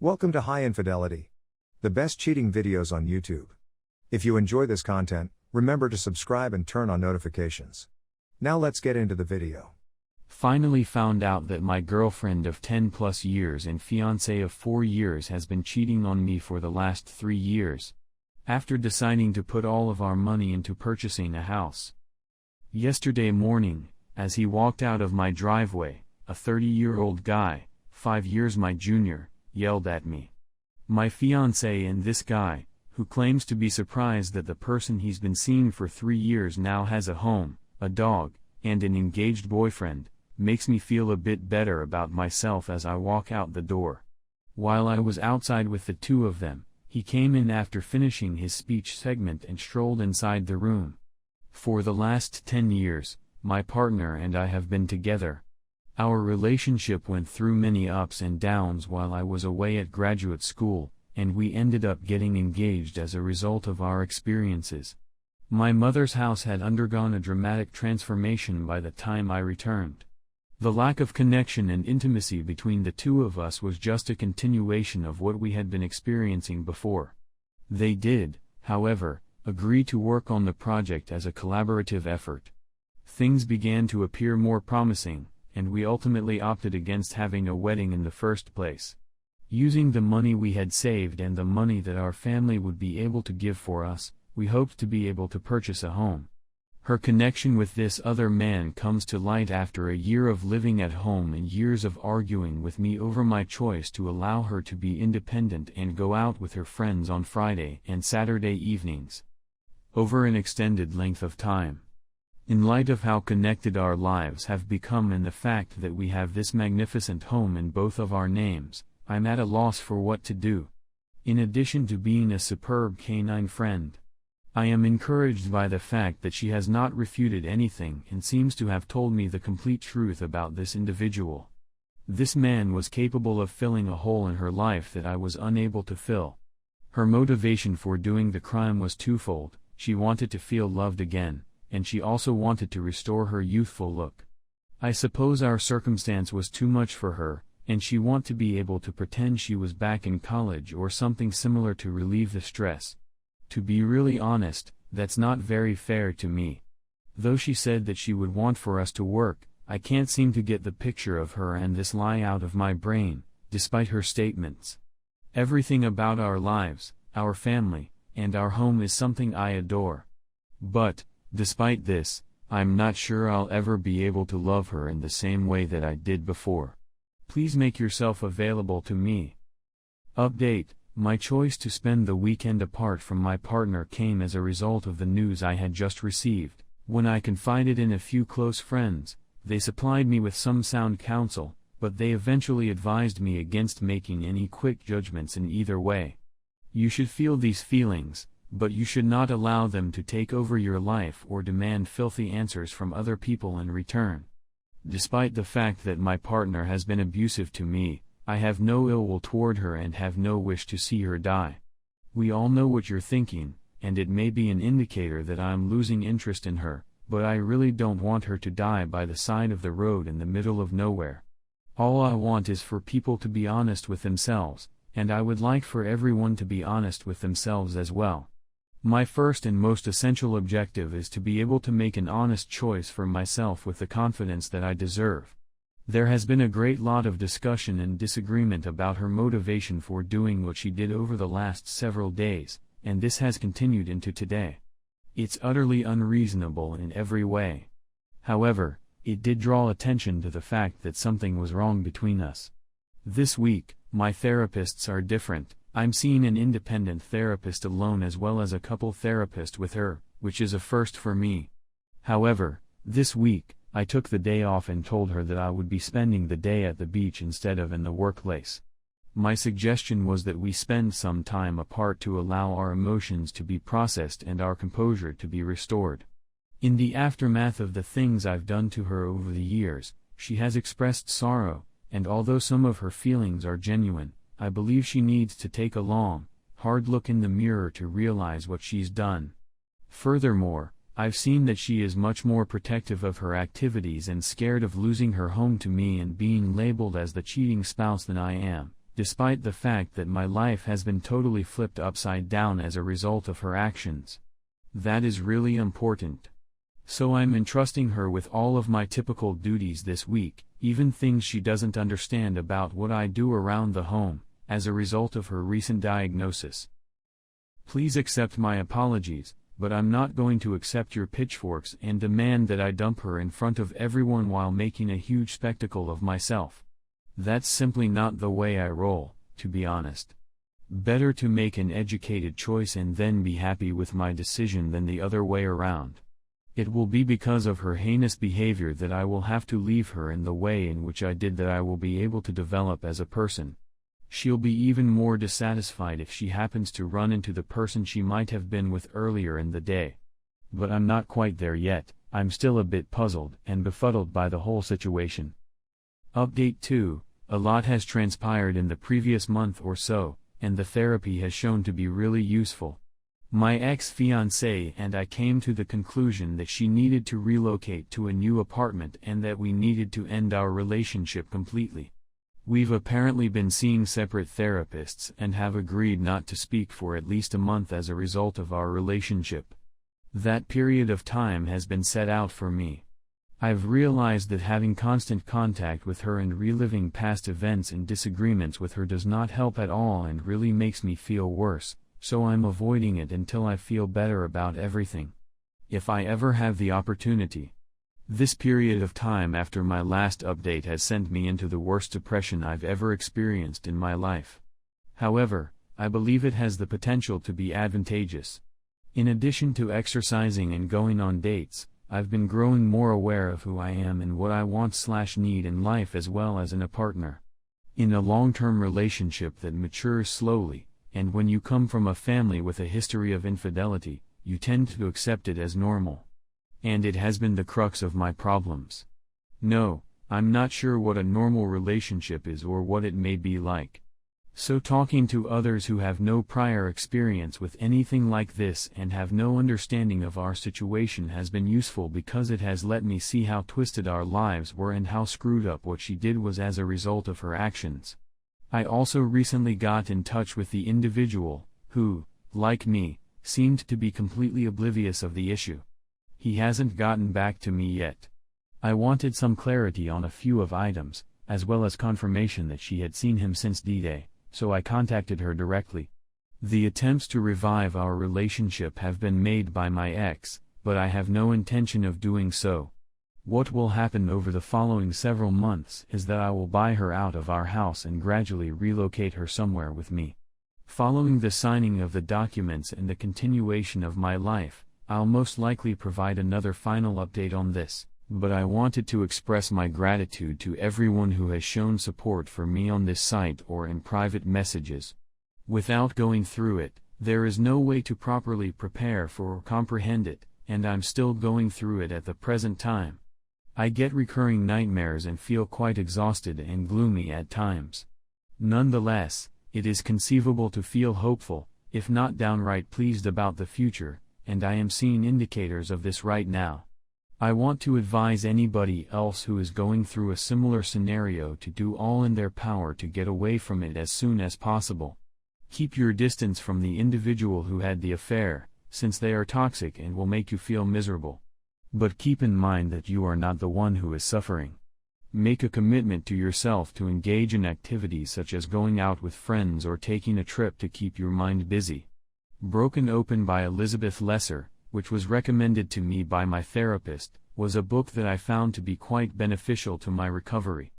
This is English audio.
Welcome to High Infidelity, the best cheating videos on YouTube. If you enjoy this content, remember to subscribe and turn on notifications. Now let's get into the video. Finally found out that my girlfriend of 10 plus years and fiance of 4 years has been cheating on me for the last 3 years. After deciding to put all of our money into purchasing a house. Yesterday morning, as he walked out of my driveway, a 30-year-old guy, 5 years my junior, yelled at me. My fiancé and this guy, who claims to be surprised that the person he's been seeing for 3 years now has a home, a dog, and an engaged boyfriend, makes me feel a bit better about myself as I walk out the door. While I was outside with the two of them, he came in after finishing his speech segment and strolled inside the room. For the last 10 years, my partner and I have been together. Our relationship went through many ups and downs while I was away at graduate school, and we ended up getting engaged as a result of our experiences. My mother's house had undergone a dramatic transformation by the time I returned. The lack of connection and intimacy between the two of us was just a continuation of what we had been experiencing before. They did, however, agree to work on the project as a collaborative effort. Things began to appear more promising, and we ultimately opted against having a wedding in the first place. Using the money we had saved and the money that our family would be able to give for us, we hoped to be able to purchase a home. Her connection with this other man comes to light after a year of living at home and years of arguing with me over my choice to allow her to be independent and go out with her friends on Friday and Saturday evenings. Over an extended length of time. In light of how connected our lives have become and the fact that we have this magnificent home in both of our names, I'm at a loss for what to do. In addition to being a superb canine friend, I am encouraged by the fact that she has not refuted anything and seems to have told me the complete truth about this individual. This man was capable of filling a hole in her life that I was unable to fill. Her motivation for doing the crime was twofold: she wanted to feel loved again, and she also wanted to restore her youthful look. I suppose our circumstance was too much for her, and she wanted to be able to pretend she was back in college or something similar to relieve the stress. To be really honest, that's not very fair to me. Though she said that she would want for us to work, I can't seem to get the picture of her and this lie out of my brain, despite her statements. Everything about our lives, our family, and our home is something I adore. But, despite this, I'm not sure I'll ever be able to love her in the same way that I did before. Please make yourself available to me. Update: my choice to spend the weekend apart from my partner came as a result of the news I had just received. When I confided in a few close friends, they supplied me with some sound counsel, but they eventually advised me against making any quick judgments in either way. You should feel these feelings, but you should not allow them to take over your life or demand filthy answers from other people in return. Despite the fact that my partner has been abusive to me, I have no ill will toward her and have no wish to see her die. We all know what you're thinking, and it may be an indicator that I'm losing interest in her, but I really don't want her to die by the side of the road in the middle of nowhere. All I want is for people to be honest with themselves, and I would like for everyone to be honest with themselves as well. My first and most essential objective is to be able to make an honest choice for myself with the confidence that I deserve. There has been a great lot of discussion and disagreement about her motivation for doing what she did over the last several days, and this has continued into today. It's utterly unreasonable in every way. However, it did draw attention to the fact that something was wrong between us. This week, my therapists are different. I'm seeing an independent therapist alone as well as a couple therapist with her, which is a first for me. However, this week, I took the day off and told her that I would be spending the day at the beach instead of in the workplace. My suggestion was that we spend some time apart to allow our emotions to be processed and our composure to be restored. In the aftermath of the things I've done to her over the years, she has expressed sorrow, and although some of her feelings are genuine, I believe she needs to take a long, hard look in the mirror to realize what she's done. Furthermore, I've seen that she is much more protective of her activities and scared of losing her home to me and being labeled as the cheating spouse than I am, despite the fact that my life has been totally flipped upside down as a result of her actions. That is really important. So I'm entrusting her with all of my typical duties this week, even things she doesn't understand about what I do around the home, as a result of her recent diagnosis. Please accept my apologies, but I'm not going to accept your pitchforks and demand that I dump her in front of everyone while making a huge spectacle of myself. That's simply not the way I roll, to be honest. Better to make an educated choice and then be happy with my decision than the other way around. It will be because of her heinous behavior that I will have to leave her in the way in which I did that I will be able to develop as a person. She'll be even more dissatisfied if she happens to run into the person she might have been with earlier in the day. But I'm not quite there yet. I'm still a bit puzzled and befuddled by the whole situation. Update 2. A lot has transpired in the previous month or so, and the therapy has shown to be really useful. My ex-fiancée and I came to the conclusion that she needed to relocate to a new apartment and that we needed to end our relationship completely. We've apparently been seeing separate therapists and have agreed not to speak for at least a month as a result of our relationship. That period of time has been set out for me. I've realized that having constant contact with her and reliving past events and disagreements with her does not help at all and really makes me feel worse, so I'm avoiding it until I feel better about everything. If I ever have the opportunity. This period of time after my last update has sent me into the worst depression I've ever experienced in my life. However, I believe it has the potential to be advantageous. In addition to exercising and going on dates, I've been growing more aware of who I am and what I want/need in life as well as in a partner. In a long-term relationship that matures slowly, and when you come from a family with a history of infidelity, you tend to accept it as normal. And it has been the crux of my problems. No, I'm not sure what a normal relationship is or what it may be like. So talking to others who have no prior experience with anything like this and have no understanding of our situation has been useful because it has let me see how twisted our lives were and how screwed up what she did was as a result of her actions. I also recently got in touch with the individual, who, like me, seemed to be completely oblivious of the issue. He hasn't gotten back to me yet. I wanted some clarity on a few of items, as well as confirmation that she had seen him since D-Day, so I contacted her directly. The attempts to revive our relationship have been made by my ex, but I have no intention of doing so. What will happen over the following several months is that I will buy her out of our house and gradually relocate her somewhere with me. Following the signing of the documents and the continuation of my life, I'll most likely provide another final update on this, but I wanted to express my gratitude to everyone who has shown support for me on this site or in private messages. Without going through it, there is no way to properly prepare for or comprehend it, and I'm still going through it at the present time. I get recurring nightmares and feel quite exhausted and gloomy at times. Nonetheless, it is conceivable to feel hopeful, if not downright pleased about the future, and I am seeing indicators of this right now. I want to advise anybody else who is going through a similar scenario to do all in their power to get away from it as soon as possible. Keep your distance from the individual who had the affair, since they are toxic and will make you feel miserable. But keep in mind that you are not the one who is suffering. Make a commitment to yourself to engage in activities such as going out with friends or taking a trip to keep your mind busy. Broken Open by Elizabeth Lesser, which was recommended to me by my therapist, was a book that I found to be quite beneficial to my recovery.